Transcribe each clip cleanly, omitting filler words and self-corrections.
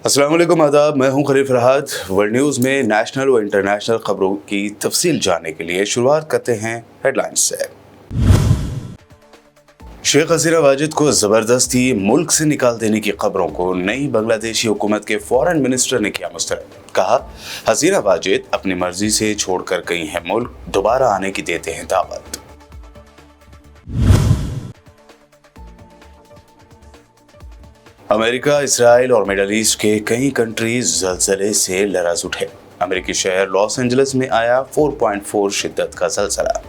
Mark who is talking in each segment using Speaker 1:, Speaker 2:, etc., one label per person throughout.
Speaker 1: अस्सलाम वालेकुम, आदाब। मैं हूं खलीफ फरहाद। वर्ल्ड न्यूज़ में नेशनल व इंटरनेशनल खबरों की तफसील जानने के लिए शुरुआत करते हैं हेडलाइंस से। शेख हसीना वाजिद को ज़बरदस्ती मुल्क से निकाल देने की खबरों को नई बांग्लादेशी हुकूमत के फॉरेन मिनिस्टर ने किया मुस्तरद। कहा, हसीना वाजिद अपनी मर्जी से छोड़कर गई हैं मुल्क, दोबारा आने की देते हैं दावत। अमेरिका, इसराइल और मिडल ईस्ट के कई कंट्रीज ज़लज़ले से लरज़ उठे। अमेरिकी शहर लॉस एंजल्स में आया 4.4 शिद्दत का ज़लज़ला।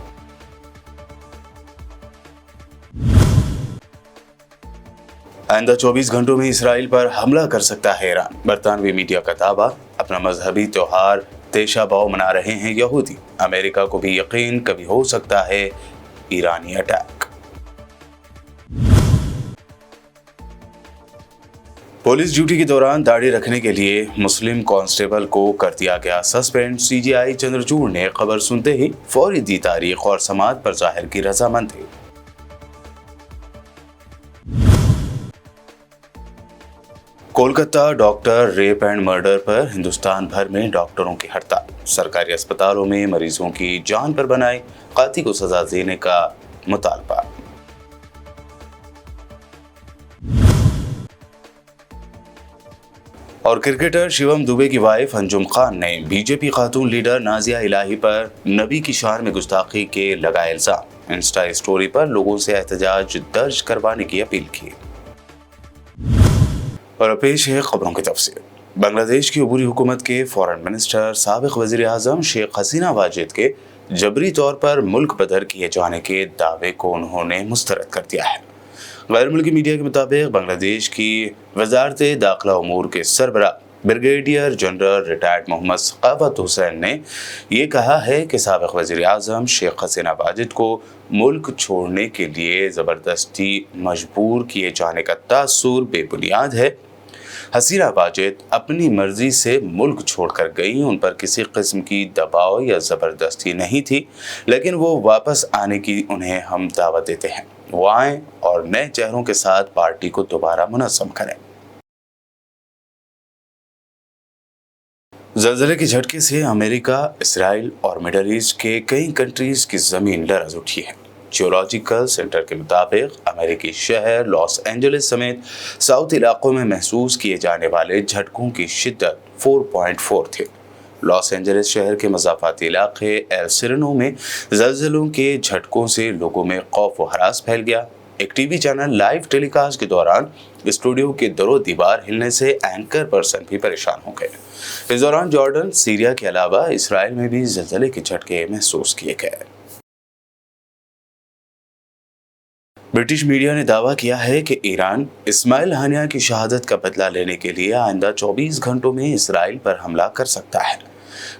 Speaker 1: आइंदा 24 घंटों में इसराइल पर हमला कर सकता है ईरान। बरतानवी मीडिया का दावा। अपना मजहबी त्योहार तेशाबाव मना रहे हैं यहूदी। अमेरिका को भी यकीन कभी हो सकता है ईरानी अटैक। पुलिस ड्यूटी के दौरान दाढ़ी रखने के लिए मुस्लिम कांस्टेबल को कर दिया गया सस्पेंड। सीजीआई चंद्रचूड़ ने खबर सुनते ही फौरी दी तारीख और समाज पर जाहिर की रजामंदी। Kolkata doctor rape and murder पर हिंदुस्तान भर में डॉक्टरों की हड़ताल। सरकारी अस्पतालों में मरीजों की जान पर बनाए कातिल को सजा देने का मुतालबा। और क्रिकेटर शिवम दुबे की वाइफ अंजुम खान ने बीजेपी खातून लीडर नाजिया इलाही पर नबी की शान में गुस्ताखी के लगाए इल्जाम। इंस्टा स्टोरी पर लोगों से एहतजाज दर्ज करवाने की अपील की। और पेश है खबरों की तफसील। बांग्लादेश की अबूरी हुकूमत के फॉरेन मिनिस्टर साबिक वज़ीर आज़म शेख हसीना वाजिद के जबरी तौर पर मुल्क बदर किए जाने के दावे को उन्होंने मुस्तरद कर दिया है। गैर मुल्की मीडिया के मुताबिक बांग्लादेश की वजारत दाखिला उमूर के सरबराह brigadier general retired Mohammad Sakhawat Hussain ने यह कहा है कि साबिक वज़ीर आज़म शेख हसीना वाजिद को मुल्क छोड़ने के लिए ज़बरदस्ती मजबूर किए जाने का तासुर बेबुनियाद है। हसीना वाजिद अपनी मर्जी से मुल्क छोड़कर गई, उन पर किसी किस्म की दबाव या ज़बरदस्ती नहीं थी, लेकिन वो वापस आने की उन्हें हम दावत देते हैं। वो आएं और नए चेहरों के साथ पार्टी को दोबारा मुनज़्ज़म करें। ज़लज़ले के झटके से अमेरिका, इसराइल और मिडल ईस्ट के कई कंट्रीज की ज़मीन लरज़ उठी है। जियोलॉजिकल सेंटर के मुताबिक अमेरिकी शहर लॉस एंजलिस समेत साउथ इलाकों में महसूस किए जाने वाले झटकों की शिद्दत 4.4 थे। लॉस एंजलिस शहर के मज़ाफ़ाती इलाके एल सिरेनो में ज़लज़लों के झटकों से लोगों में खौफ व हरास फैल गया। एक टीवी चैनल लाइव टेलीकास्ट के दौरान स्टूडियो के दरों दीवार हिलने से एंकर पर्सन भी परेशान हो गए। इस दौरान जॉर्डन, सीरिया के अलावा इसराइल में भी ज़लज़ले के झटके महसूस किए गए। ब्रिटिश मीडिया ने दावा किया है कि ईरान इस्माइल हानिया की शहादत का बदला लेने के लिए आइंदा 24 घंटों में इसराइल पर हमला कर सकता है।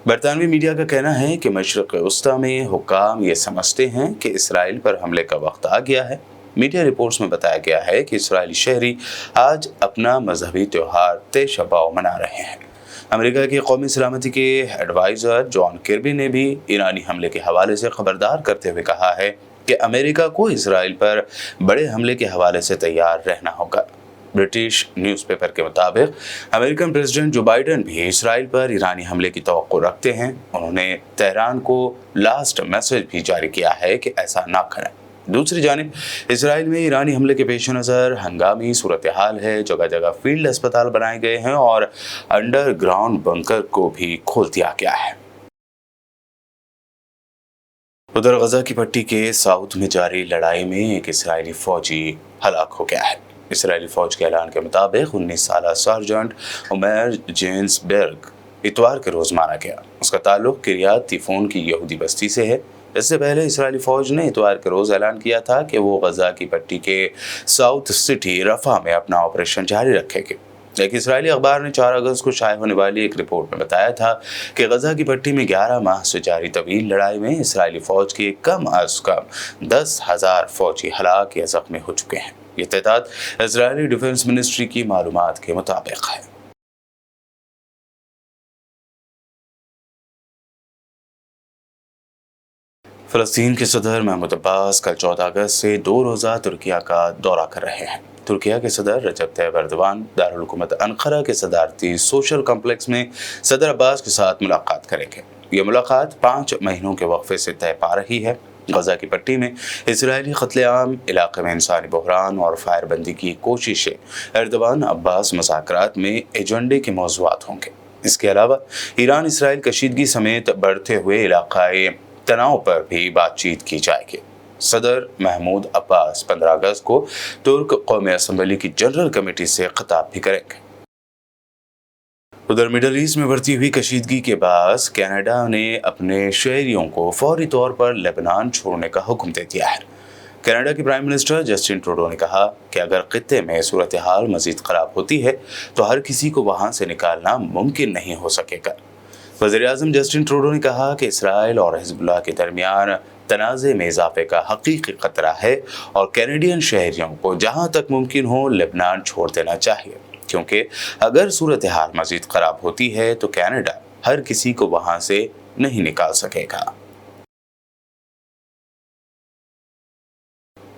Speaker 1: बरतानवी मीडिया का कहना है कि मशरिक़ वस्ता में हुक्काम ये समझते हैं कि इसराइल पर हमले का वक्त आ गया है। मीडिया रिपोर्ट्स में बताया गया है कि इसराइली शहरी आज अपना मजहबी त्योहार तेशाबाव मना रहे हैं। अमेरिका की कौमी सलामती के एडवाइज़र जॉन किर्बी ने भी ईरानी हमले के हवाले से खबरदार करते हुए कहा है कि अमेरिका को इसराइल पर बड़े हमले के हवाले से तैयार रहना होगा। ब्रिटिश न्यूज़पेपर के मुताबिक अमेरिकन प्रेसिडेंट जो बाइडेन भी इसराइल पर ईरानी हमले की तवक्को रखते हैं। उन्होंने तेहरान को लास्ट मैसेज भी जारी किया है कि ऐसा ना करें। दूसरी जानिब इसराइल में ईरानी हमले के पेश नज़र हंगामी सूरत हाल है। जगह जगह फील्ड अस्पताल बनाए गए हैं और अंडरग्राउंड बंकर को भी खोल दिया गया है। उधर गजा की पट्टी के साउथ में जारी लड़ाई में एक इसराइली फौजी हलाक हो गया है। इसराइली फौज के ऐलान के मुताबिक 19 साला सार्जेंट उमर जेन्सबर्ग इतवार के रोज मारा गया। उसका ताल्लुक किरियात तिफोन की यहूदी बस्ती से है। इससे पहले इसराइली फौज ने इतवार के रोज ऐलान किया था कि वो गजा की पट्टी के साउथ सिटी रफा में अपना ऑपरेशन जारी रखेगी। एक इजरायली अखबार ने 4 अगस्त को शाये होने वाली एक रिपोर्ट में बताया था कि गजा की पट्टी में 11 माह से जारी तवील लड़ाई में इसराइली फौज के कम अज कम 10,000 फौजी हलाक या जख्मी हो चुके हैं। ये तादाद इजरायली डिफेंस मिनिस्ट्री की मालूमात के मुताबिक है। फ़लस्तीन के सदर महमूद अब्बास कल 14 अगस्त से 2 रोज़ा तुर्किया का दौरा कर रहे हैं। तुर्किया के सदर रजब तैयब एर्दोगान दारुल हुकूमत अनक़रा के सदारती सोशल कॉम्प्लेक्स में सदर अब्बास के साथ मुलाकात करेंगे। ये मुलाकात 5 महीनों के वक्फे से तय पा रही है। गजा की पट्टी में इसराइली कत्लेआम, इलाके में इंसानी बहरान और फायरबंदी की कोशिशें एर्दोगान अब्बास मुज़ाकरात में एजेंडे के मौज़ूआत होंगे। इसके अलावा ईरान इसराइल कशीदगी समेत बढ़ते हुए इलाकाई तनाव पर भी बातचीत की जाएगी। सदर महमूद अब्बास 15 अगस्त को तुर्क कौमी असम्बली की जनरल कमेटी से खिताब भी करेंगे। उधर मिडल ईस्ट में बढ़ती हुई कशीदगी के बाद कनाडा ने अपने शहरियों को फौरी तौर पर लेबनान छोड़ने का हुक्म दे दिया है। कनाडा के प्राइम मिनिस्टर जस्टिन ट्रूडो ने कहा कि अगर खित्ते में सूरत हाल मजीद खराब होती है तो हर किसी को वहां से निकालना मुमकिन नहीं हो सकेगा। वज़ीर-ए-आज़म जस्टिन ट्रूडो ने कहा कि इसराइल और हिज़्बुल्लाह के दरमियान तनाज़े में इजाफे का हकीकी खतरा है और कैनेडियन शहरियों को जहां तक मुमकिन हो लेबनान छोड़ देना चाहिए, क्योंकि अगर सूरत हाल मजीद खराब होती है तो कनाडा हर किसी को वहां से नहीं निकाल सकेगा।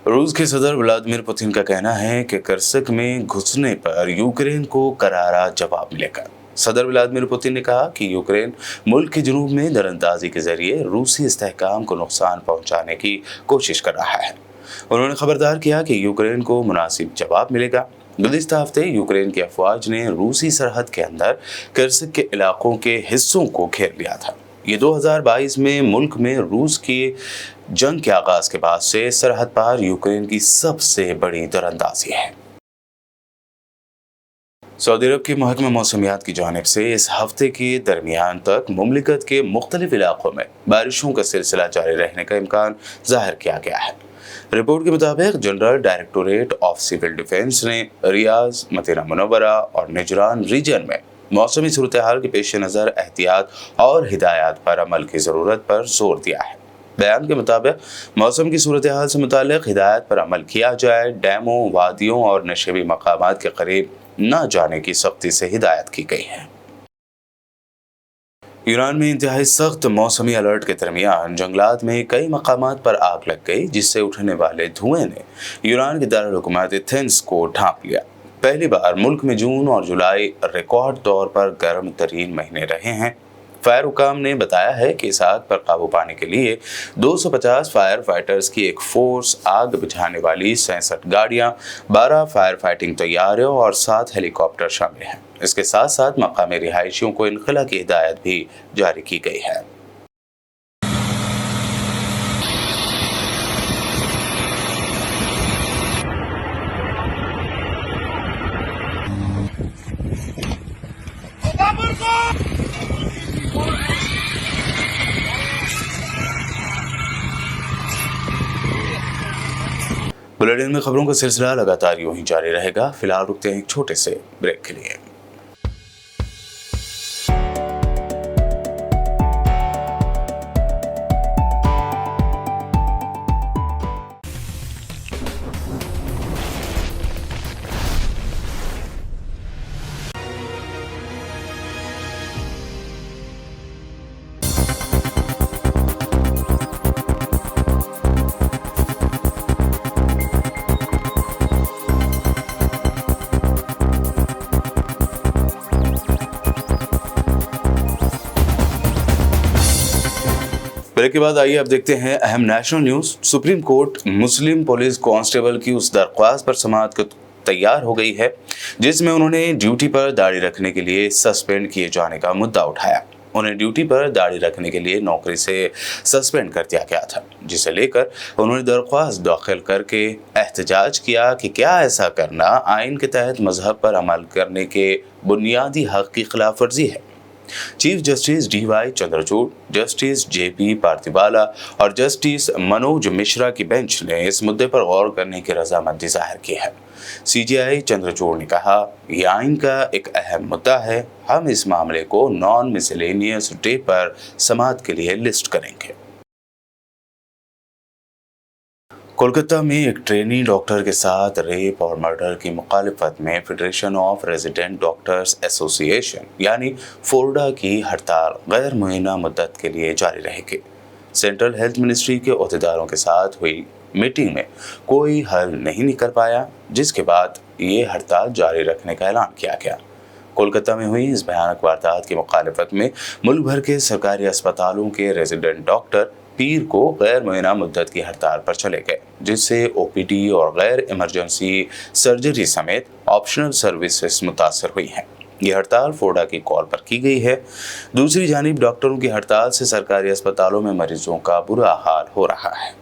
Speaker 1: रूस के सदर व्लादिमीर पुतिन का कहना है कि कर्स्क में घुसने पर यूक्रेन को करारा जवाब मिलेगा। सदर व्लादिमीर पुतिन ने कहा कि यूक्रेन मुल्क के जुनूब में दरअंदाजी के जरिए रूसी इस्तेहकाम को नुकसान पहुंचाने की कोशिश कर रहा है। उन्होंने खबरदार किया कि यूक्रेन को मुनासिब जवाब मिलेगा। गुज़िश्ता हफ्ते यूक्रेन की अफवाज ने रूसी सरहद के अंदर कर्स्क के इलाकों के हिस्सों को घेर लिया था। ये 2022 में मुल्क में रूस की जंग के आगाज के बाद से सरहद पार यूक्रेन की सबसे बड़ी दरअंदाजी है। सऊदी अरब के महकमा मौसमियात की जानिब से इस हफ्ते के दरमियान तक मुमलिकत के मुख्तलिफ इलाकों में बारिशों का सिलसिला जारी रहने का इम्कान जाहिर किया गया है। रिपोर्ट के मुताबिक general directorate of civil defence ने रियाज, मदीना मुनव्वरा और निजरान रीजन में मौसमी सूरत हाल के पेश नज़र एहतियात और हिदायत पर अमल की ज़रूरत पर जोर दिया है। बयान के मुताबिक मौसम की सूरत हाल से मुतालिक हिदायत पर अमल किया जाए। डैमों, वादियों और नशेबी मकामात के करीब न जाने की सख्ती से हिदायत की गई है। ईरान में इंतहाई सख्त मौसमी अलर्ट के दरमियान जंगलात में कई मकामात पर आग लग गई, जिससे उठने वाले धुएं ने ईरान के दारुल हुकूमत एथेंस को ढांप लिया। पहली बार मुल्क में जून और जुलाई रिकॉर्ड तौर पर गर्म तरीन महीने रहे हैं। फायर हुकाम ने बताया है कि इस आग पर काबू पाने के लिए 250 फायर फाइटर्स की एक फोर्स, आग बुझाने वाली 66 गाड़ियां, 12 फायर फाइटिंग तैयारियों और 7 हेलीकॉप्टर शामिल हैं। इसके साथ साथ मकामी रिहायशियों को इनखला की हिदायत भी जारी की गई है। बुलेटिन में खबरों का सिलसिला लगातार यूं ही जारी रहेगा। फिलहाल रुकते हैं एक छोटे से ब्रेक के लिए। ब्रेक के बाद आइए अब देखते हैं अहम नेशनल न्यूज़। सुप्रीम कोर्ट मुस्लिम पुलिस कांस्टेबल की उस दरख्वास्त पर समाअत को तैयार हो गई है जिसमें उन्होंने ड्यूटी पर दाढ़ी रखने के लिए सस्पेंड किए जाने का मुद्दा उठाया। उन्हें ड्यूटी पर दाढ़ी रखने के लिए नौकरी से सस्पेंड कर दिया गया था, जिसे लेकर उन्होंने दरख्वास्त दाखिल करके एहतजाज किया कि क्या ऐसा करना आइन के तहत मजहब पर अमल करने के बुनियादी हक की खिलाफ वर्जी है। Chief justice DY Chandrachud, justice JP पार्थिवाला और जस्टिस मनोज मिश्रा की बेंच ने इस मुद्दे पर गौर करने की रजामंदी जाहिर की है। सीजेआई चंद्रचूड़ ने कहा, यह आइन का एक अहम मुद्दा है। हम इस मामले को नॉन मिसलेनियस डे पर समाअत के लिए लिस्ट करेंगे। कोलकाता में एक ट्रेनी डॉक्टर के साथ रेप और मर्डर की मुखालिफत में federation of resident doctors association यानी फोर्डा की हड़ताल गैर मुय्यना मुद्दत के लिए जारी रहेगी। सेंट्रल हेल्थ मिनिस्ट्री के ओहदेदारों के साथ हुई मीटिंग में कोई हल नहीं निकल पाया, जिसके बाद ये हड़ताल जारी रखने का ऐलान किया गया। कोलकाता में हुई इस भयानक वारदात की मुखालिफत में मुल्क भर के सरकारी अस्पतालों के रेजिडेंट डॉक्टर पीर को गैर मुय्यना मुद्दत की हड़ताल पर चले गए, जिससे ओपीडी और गैर इमरजेंसी सर्जरी समेत ऑप्शनल सर्विसेज मुतासर हुई हैं। ये हड़ताल फोर्डा की कॉल पर की गई है। दूसरी जानिब डॉक्टरों की हड़ताल से सरकारी अस्पतालों में मरीजों का बुरा हाल हो रहा है।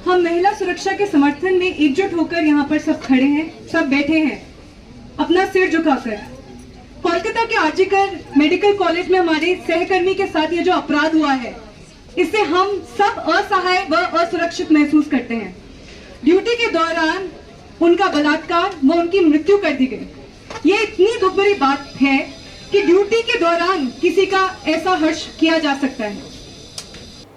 Speaker 2: हम महिला सुरक्षा के समर्थन में एकजुट होकर यहाँ पर सब खड़े हैं, सब बैठे हैं अपना सिर झुकाकर। कोलकाता के आरजीकर मेडिकल कॉलेज में हमारे सहकर्मी के साथ ये जो अपराध हुआ है, इससे हम सब असहाय व असुरक्षित महसूस करते हैं। ड्यूटी के दौरान उनका बलात्कार व उनकी मृत्यु कर दी गई। ये इतनी दुख भरी बात है कि ड्यूटी के दौरान किसी का ऐसा हर्ष किया जा सकता है।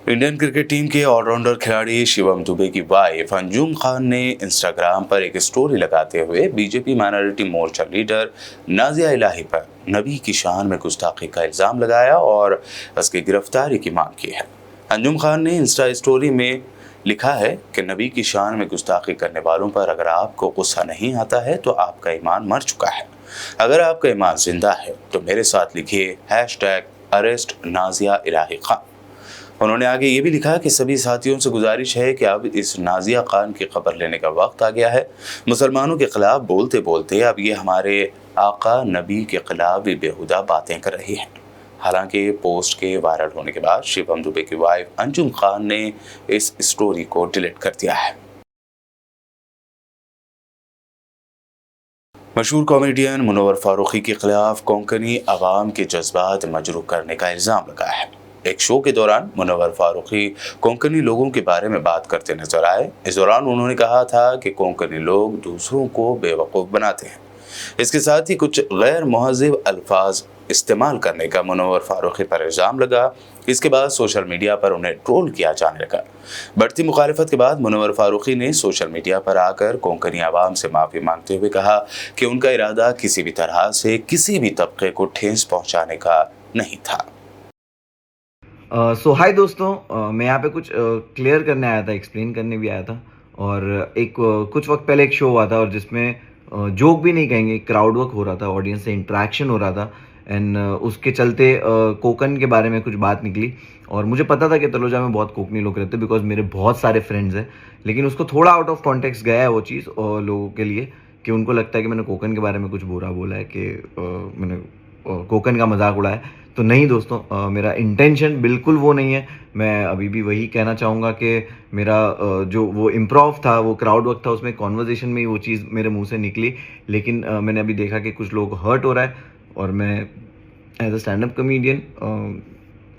Speaker 1: इंडियन क्रिकेट टीम के ऑलराउंडर खिलाड़ी शिवम दुबे की वाइफ अंजुम खान ने इंस्टाग्राम पर एक स्टोरी लगाते हुए बीजेपी माइनॉरिटी मोर्चा लीडर नाजिया इलाही पर नबी की शान में गुस्ताखी का इल्ज़ाम लगाया और उसकी गिरफ्तारी की मांग की है। अंजुम खान ने इंस्टा स्टोरी में लिखा है कि नबी की शान में गुस्ताखी करने वालों पर अगर आपको गुस्सा नहीं आता है तो आपका ईमान मर चुका है। अगर आपका ईमान जिंदा है तो मेरे साथ लिखिए #अरेस्ट नाजिया इलाही खान। उन्होंने आगे ये भी लिखा कि सभी साथियों से गुजारिश है कि अब इस नाजिया खान की खबर लेने का वक्त आ गया है। मुसलमानों के खिलाफ बोलते बोलते अब ये हमारे आका नबी के खिलाफ भी बेहुदा बातें कर रही हैं। हालांकि पोस्ट के वायरल होने के बाद शिवम दुबे की वाइफ अंजुम खान ने इस स्टोरी को डिलीट कर दिया है। मशहूर कॉमेडियन मुनव्वर फारूकी के खिलाफ कोंकणी अवाम के जज्बात मजरूह करने का इल्ज़ाम लगाया है। एक शो के दौरान मुनव्वर फारूकी कोंकणी लोगों के बारे में बात करते नजर आए। इस दौरान उन्होंने कहा था कि कोंकणी लोग दूसरों को बेवकूफ़ बनाते हैं। इसके साथ ही कुछ गैर मुहज़्ज़िब अल्फाज इस्तेमाल करने का मुनव्वर फारूकी पर इल्ज़ाम लगा। इसके बाद सोशल मीडिया पर उन्हें ट्रोल किया जाने लगा। बढ़ती मुखालिफत के बाद मुनव्वर फारूकी ने सोशल मीडिया पर आकर कोंकणी आवाम से माफ़ी मांगते हुए कहा कि उनका इरादा किसी भी तरह से किसी भी तबके को ठेस पहुँचाने का नहीं था।
Speaker 3: हाय दोस्तों, मैं यहाँ पे कुछ क्लियर करने आया था, एक्सप्लेन करने भी आया था। और एक कुछ वक्त पहले एक शो हुआ था और जिसमें जोक भी नहीं कहेंगे, क्राउड वर्क हो रहा था, ऑडियंस से इंटरेक्शन हो रहा था। एंड उसके चलते कोकन के बारे में कुछ बात निकली और मुझे पता था कि तलोजा में बहुत कोकनी लोग रहते हैं बिकॉज मेरे बहुत सारे फ्रेंड्स हैं। लेकिन उसको थोड़ा आउट ऑफ कॉन्टेक्स्ट गया है वो चीज़ लोगों के लिए कि उनको लगता है कि मैंने कोकन के बारे में कुछ बुरा बोला है, कि मैंने कोकन का मजाक उड़ाया। तो नहीं दोस्तों, मेरा इंटेंशन बिल्कुल वो नहीं है। मैं अभी भी वही कहना चाहूँगा कि मेरा जो वो इम्प्रोव था, वो क्राउड वर्क था, उसमें कॉन्वर्जेशन में ही वो चीज़ मेरे मुंह से निकली। लेकिन मैंने अभी देखा कि कुछ लोग हर्ट हो रहा है और मैं as a stand up comedian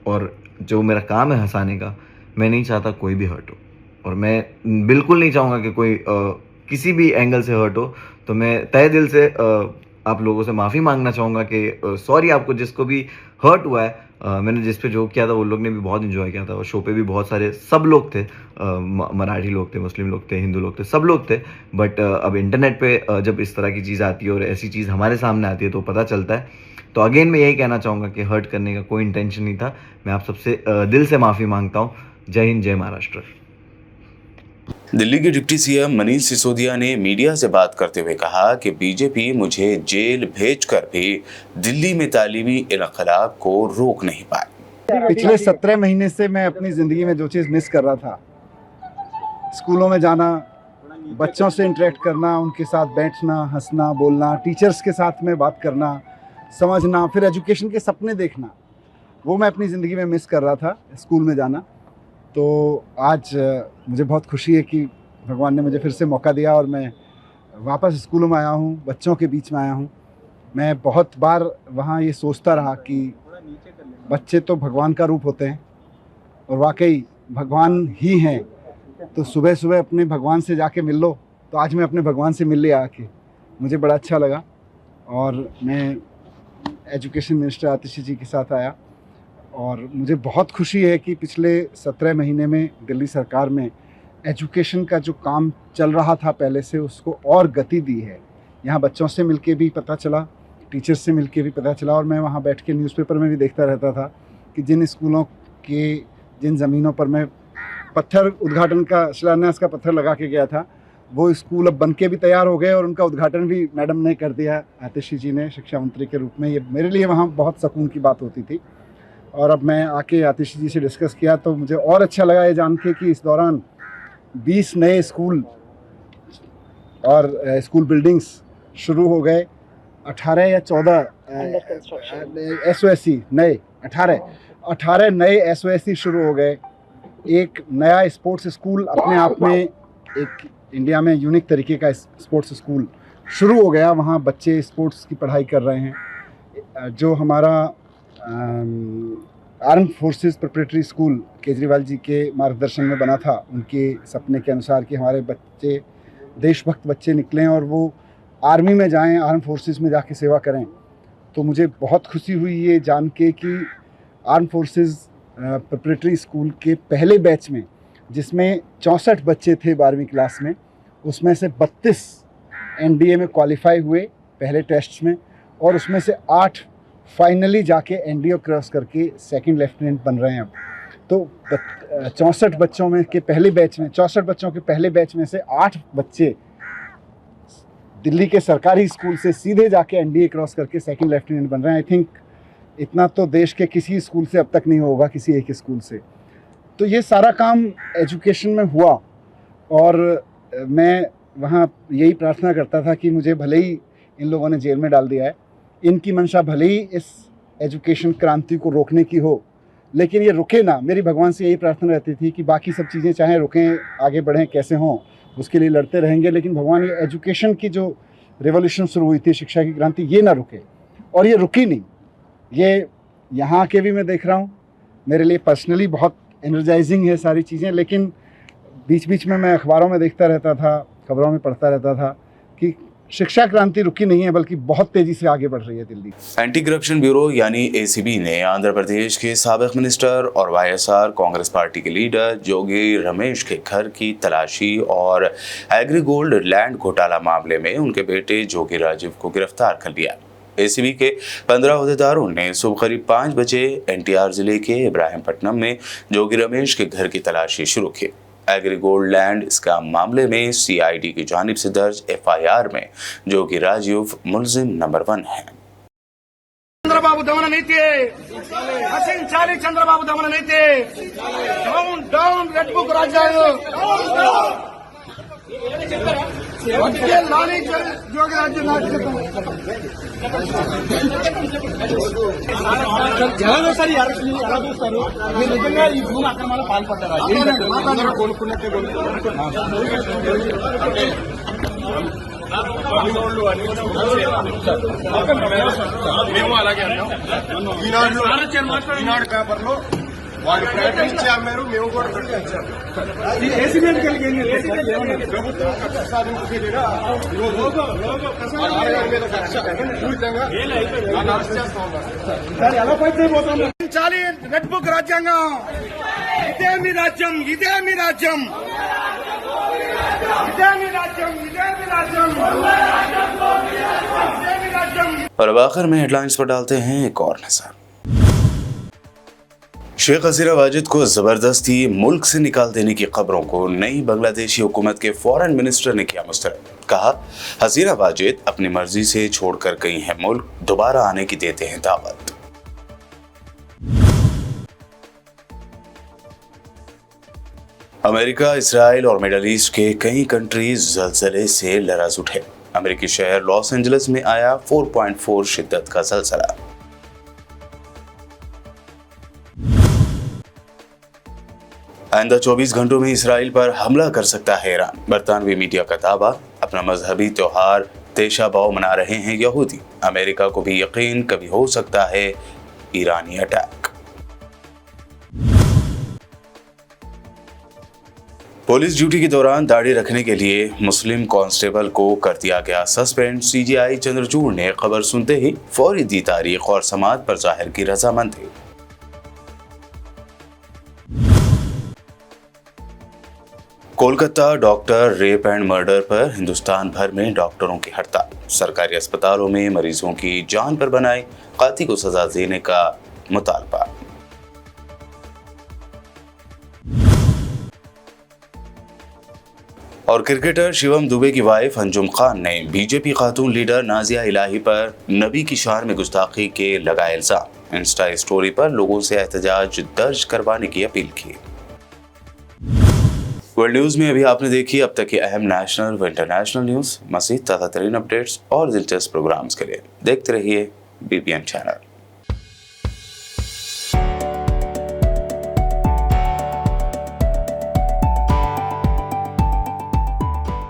Speaker 3: और जो मेरा काम है हंसाने का, मैं नहीं चाहता कोई भी हर्ट हो। और मैं बिल्कुल नहीं चाहूँगा कि कोई किसी भी एंगल से हर्ट हो। तो मैं तहे दिल से आप लोगों से माफ़ी मांगना चाहूँगा कि सॉरी आपको जिसको भी हर्ट हुआ है। मैंने जिस पे जोक किया था वो लोग ने भी बहुत इन्जॉय किया था और शो पे भी बहुत सारे सब लोग थे, मराठी लोग थे, मुस्लिम लोग थे, हिंदू लोग थे, सब लोग थे। बट अब इंटरनेट पे जब इस तरह की चीज़ आती है और ऐसी चीज़ हमारे सामने आती है तो पता चलता है। तो अगेन मैं यही कहना चाहूँगा कि हर्ट करने का कोई इंटेंशन नहीं था। मैं आप सबसे दिल से माफ़ी मांगता हूँ। जय हिंद, जय महाराष्ट्र।
Speaker 1: दिल्ली के डिप्टी सीएम मनीष सिसोदिया ने मीडिया से बात करते हुए कहा कि बीजेपी मुझे जेल भेजकर भी दिल्ली में तालीमी इनकलाब को रोक नहीं पाई।
Speaker 4: पिछले 17 महीने से मैं अपनी ज़िंदगी में जो चीज़ मिस कर रहा था स्कूलों में जाना, बच्चों से इंटरेक्ट करना, उनके साथ बैठना, हंसना, बोलना, टीचर्स के साथ में बात करना, समझना, फिर एजुकेशन के सपने देखना, वो मैं अपनी ज़िंदगी में मिस कर रहा था, स्कूल में जाना। तो आज मुझे बहुत खुशी है कि भगवान ने मुझे फिर से मौका दिया और मैं वापस स्कूलों में आया हूँ, बच्चों के बीच में आया हूँ। मैं बहुत बार वहाँ ये सोचता रहा कि बच्चे तो भगवान का रूप होते हैं और वाकई भगवान ही हैं, तो सुबह सुबह अपने भगवान से जाके मिल लो। तो आज मैं अपने भगवान से मिल लिया आके, मुझे बड़ा अच्छा लगा। और मैं एजुकेशन मिनिस्टर आतिशी जी के साथ आया और मुझे बहुत खुशी है कि पिछले 17 महीने में दिल्ली सरकार में एजुकेशन का जो काम चल रहा था पहले से, उसको और गति दी है। यहाँ बच्चों से मिलके भी पता चला, टीचर्स से मिलके भी पता चला, और मैं वहाँ बैठ के न्यूज़पेपर में भी देखता रहता था कि जिन स्कूलों के जिन ज़मीनों पर मैं पत्थर उद्घाटन का शिलान्यास का पत्थर लगा के गया था, वो स्कूल अब बन के भी तैयार हो गए और उनका उद्घाटन भी मैडम ने कर दिया, आतिशी जी ने, शिक्षा मंत्री के रूप में। ये मेरे लिए वहाँ बहुत सुकून की बात होती थी। और अब मैं आके आतिशी जी से डिस्कस किया तो मुझे और अच्छा लगा ये जान के कि इस दौरान 20 नए स्कूल और स्कूल बिल्डिंग्स शुरू हो गए। 18 या 14 SOSC नए 18 नए SOSC शुरू हो गए। एक नया स्पोर्ट्स स्कूल अपने आप में एक इंडिया में यूनिक तरीके का स्पोर्ट्स स्कूल शुरू हो गया। वहाँ बच्चे स्पोर्ट्स की पढ़ाई कर रहे हैं। जो हमारा arm forces preparatory school Kejriwal ji के मार्गदर्शन में बना था, उनके सपने के अनुसार कि हमारे बच्चे देशभक्त बच्चे निकलें और वो आर्मी में जाएं, आर्म फोर्सेस में जाके सेवा करें। तो मुझे बहुत खुशी हुई ये जान के कि आर्म फोर्सेस प्रिपरेटरी स्कूल के पहले बैच में, जिसमें 64 बच्चे थे 12वीं क्लास में, उसमें से 32 NDA में क्वालिफाई हुए पहले टेस्ट में, और उसमें से 8 फाइनली जाके NDA क्रॉस करके सेकंड लेफ्टिनेंट बन रहे हैं अब। तो 64 बच्चों में के पहले बैच में 64 बच्चों के पहले बैच में से 8 बच्चे दिल्ली के सरकारी स्कूल से सीधे जाके NDA क्रॉस करके सेकंड लेफ्टिनेंट बन रहे हैं। आई थिंक इतना तो देश के किसी स्कूल से अब तक नहीं होगा, किसी एक स्कूल से। तो ये सारा काम एजुकेशन में हुआ और मैं वहाँ यही प्रार्थना करता था कि मुझे भले ही इन लोगों ने जेल में डाल दिया है, इनकी मंशा भले ही इस एजुकेशन क्रांति को रोकने की हो, लेकिन ये रुके ना। मेरी भगवान से यही प्रार्थना रहती थी कि बाकी सब चीज़ें चाहे रुकें, आगे बढ़ें, कैसे हों, उसके लिए लड़ते रहेंगे, लेकिन भगवान ये एजुकेशन की जो रेवोल्यूशन शुरू हुई थी, शिक्षा की क्रांति, ये ना रुके। और ये रुकी नहीं। ये यहाँ के भी मैं देख रहा हूँ, मेरे लिए पर्सनली बहुत एनर्जाइजिंग है सारी चीज़ें, लेकिन बीच बीच में मैं अखबारों में देखता रहता था, खबरों में पढ़ता रहता था कि शिक्षा क्रांति रुकी नहीं है, बल्कि बहुत तेजी से आगे बढ़ रही है दिल्ली।
Speaker 1: एंटी करप्शन ब्यूरो यानी ACB ने आंध्र प्रदेश के साबिक मिनिस्टर और YSR कांग्रेस पार्टी के लीडर जोगी रमेश के घर की तलाशी और एग्रीगोल्ड लैंड घोटाला मामले में उनके बेटे जोगी राजीव को गिरफ्तार कर लिया। ACB के 15 अहदेदारों ने सुबह करीब 5 बजे NTR जिले के इब्राहिमपट्टनम में जोगी रमेश के घर की तलाशी शुरू की। एग्रीगोल्ड लैंड स्कैम मामले में CID की जानिब से दर्ज FIR में जोगी राजीव मुलजिम नंबर 1 है।
Speaker 5: చంద్రబాబు దమన నీతి నశించాలి, చంద్రబాబు దమన నీతి, డౌన్ డౌన్ రెడ్ బుక్ రాజ్యాంగం, లానీ జోగి రాజ్యం జనాలు సార్ ఎలా చూస్తారు? మీరు నిజంగా ఈ భూమి అక్రమాలు పాల్పడ్డారా? కొనుక్కున్నట్టే మేము అలాగే ఈనాడు పేపర్లో వాళ్ళు ప్రకటించారు, మేము కూడా ప్రకటించాము. ప్రభుత్వం కక్ష సాధింపు చర్యగా ఆదాయం మీద కక్ష పూరితంగా అరెస్ట్ చేస్తా ఉన్నారు. ఎలా ఫైట్ చేయబోతున్నారు? చాలి రెడ్ బుక్ రాజ్యాంగం, ఇదే మీ రాజ్యం, ఇదే మీ రాజ్యం, ఇదే మీ రాజ్యం, ఇదే మీ రాజ్యం, ఇదే మీ రాజ్యం.
Speaker 1: और अब आखिर में हेडलाइंस पर डालते हैं एक और नजर। शेख हसीना वाजिद को जबरदस्ती मुल्क से निकाल देने की खबरों को नई बांग्लादेशी हुकूमत के फॉरेन मिनिस्टर ने किया मुस्तरद। कहा, हसीना वाजिद अपनी मर्जी से छोड़कर गई हैं मुल्क, दोबारा आने की देते हैं दावत। अमेरिका, इसराइल और मिडल ईस्ट के कई कंट्रीज ज़लज़ले से लरज़ उठे। अमेरिकी शहर लॉस एंजलिस में आया 4.4 शिद्दत का ज़लज़ला। आइंदा 24 घंटों में इसराइल पर हमला कर सकता है ईरान। बरतानवी मीडिया का दावा। अपना मजहबी त्योहार तेशाबाव मना रहे हैं यहूदी। अमेरिका को भी यकीन कभी हो सकता है ईरानी अटैक। पुलिस ड्यूटी के दौरान दाढ़ी रखने के लिए मुस्लिम कांस्टेबल को कर दिया गया सस्पेंड। सीजीआई चंद्रचूड़ ने खबर सुनते ही फौरी दी तारीख और समाज पर जाहिर की रजामंदी। Kolkata doctor rape and murder पर हिंदुस्तान भर में डॉक्टरों की हड़ताल। सरकारी अस्पतालों में मरीजों की जान पर बनाए कातिल को सजा देने का मुतालबा। और क्रिकेटर शिवम दुबे की वाइफ अंजुम खान ने बीजेपी खातून लीडर नाजिया इलाही पर नबी की शान में गुस्ताखी के लगाए इल्जाम। इंस्टा स्टोरी पर लोगों से एहतजाज दर्ज करवाने की अपील की। वर्ल्ड न्यूज में अभी आपने देखी अब तक की अहम नेशनल व इंटरनेशनल न्यूज। मज़ीद ताज़ा तरीन अपडेट्स और दिलचस्प प्रोग्राम्स के लिए देखते रहिए BPN चैनल।